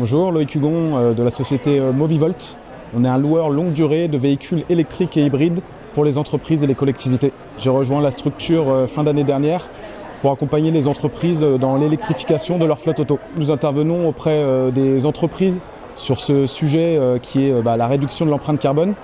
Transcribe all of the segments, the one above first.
Bonjour, Loïc Hugon de la société Movivolt. On est un loueur longue durée de véhicules électriques et hybrides pour les entreprises et les collectivités. J'ai rejoint la structure fin d'année dernière pour accompagner les entreprises dans l'électrification de leur flotte auto. Nous intervenons auprès des entreprises sur ce sujet qui est la réduction de l'empreinte carbone.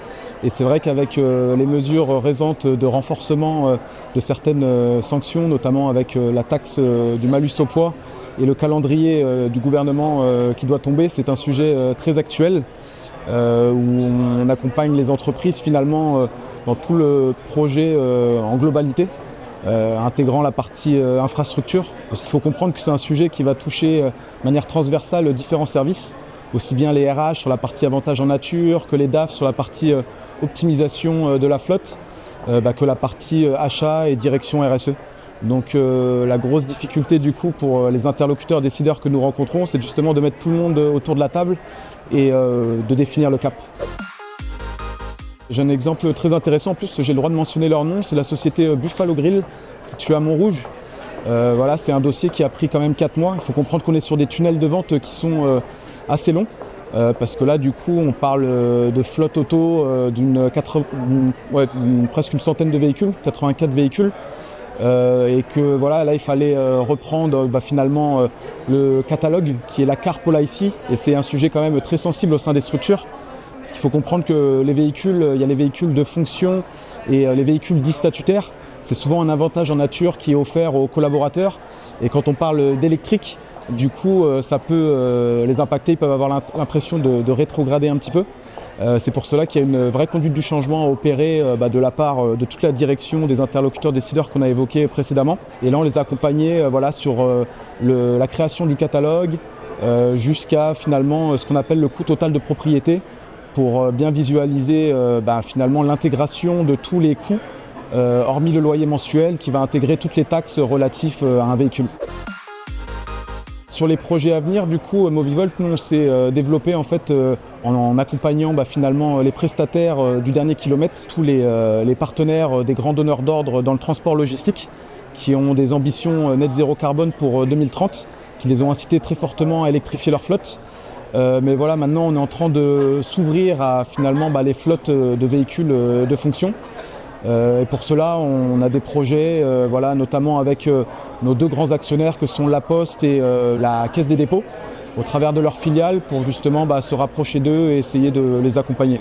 Et c'est vrai qu'avec les mesures récentes de renforcement de certaines sanctions, notamment avec la taxe du malus au poids et le calendrier du gouvernement qui doit tomber, c'est un sujet très actuel où on accompagne les entreprises finalement dans tout le projet en globalité, intégrant la partie infrastructure. Parce qu'il faut comprendre que c'est un sujet qui va toucher de manière transversale différents services, aussi bien les RH sur la partie avantages en nature, que les DAF sur la partie optimisation de la flotte, que la partie achat et direction RSE. Donc la grosse difficulté du coup pour les interlocuteurs décideurs que nous rencontrons, c'est justement de mettre tout le monde autour de la table et de définir le cap. J'ai un exemple très intéressant, en plus j'ai le droit de mentionner leur nom, c'est la société Buffalo Grill, située à Montrouge. Voilà, c'est un dossier qui a pris quand même 4 mois. Il faut comprendre qu'on est sur des tunnels de vente qui sont assez longs. Parce que là, du coup, on parle de flotte auto d'une presque une centaine de véhicules, 84 véhicules. Et que voilà, là, il fallait reprendre finalement le catalogue qui est la Car Policy. Et c'est un sujet quand même très sensible au sein des structures. Parce qu'il faut comprendre que les véhicules, il y a les véhicules de fonction et les véhicules dits statutaires. C'est souvent un avantage en nature qui est offert aux collaborateurs. Et quand on parle d'électrique, du coup, ça peut les impacter, ils peuvent avoir l'impression de rétrograder un petit peu. C'est pour cela qu'il y a une vraie conduite du changement à opérer de la part de toute la direction des interlocuteurs décideurs qu'on a évoqués précédemment. Et là, on les a accompagnés sur la création du catalogue jusqu'à finalement ce qu'on appelle le coût total de propriété pour bien visualiser finalement l'intégration de tous les coûts, hormis le loyer mensuel qui va intégrer toutes les taxes relatives à un véhicule. Sur les projets à venir, du coup, Movivolt, nous, on s'est développé en fait en accompagnant finalement les prestataires du dernier kilomètre, tous les partenaires des grands donneurs d'ordre dans le transport logistique qui ont des ambitions net zéro carbone pour 2030, qui les ont incités très fortement à électrifier leur flotte. Mais voilà, maintenant on est en train de s'ouvrir à finalement les flottes de véhicules de fonction. Et pour cela, on a des projets, notamment avec nos 2 grands actionnaires que sont La Poste et la Caisse des dépôts, au travers de leurs filiales, pour justement se rapprocher d'eux et essayer de les accompagner.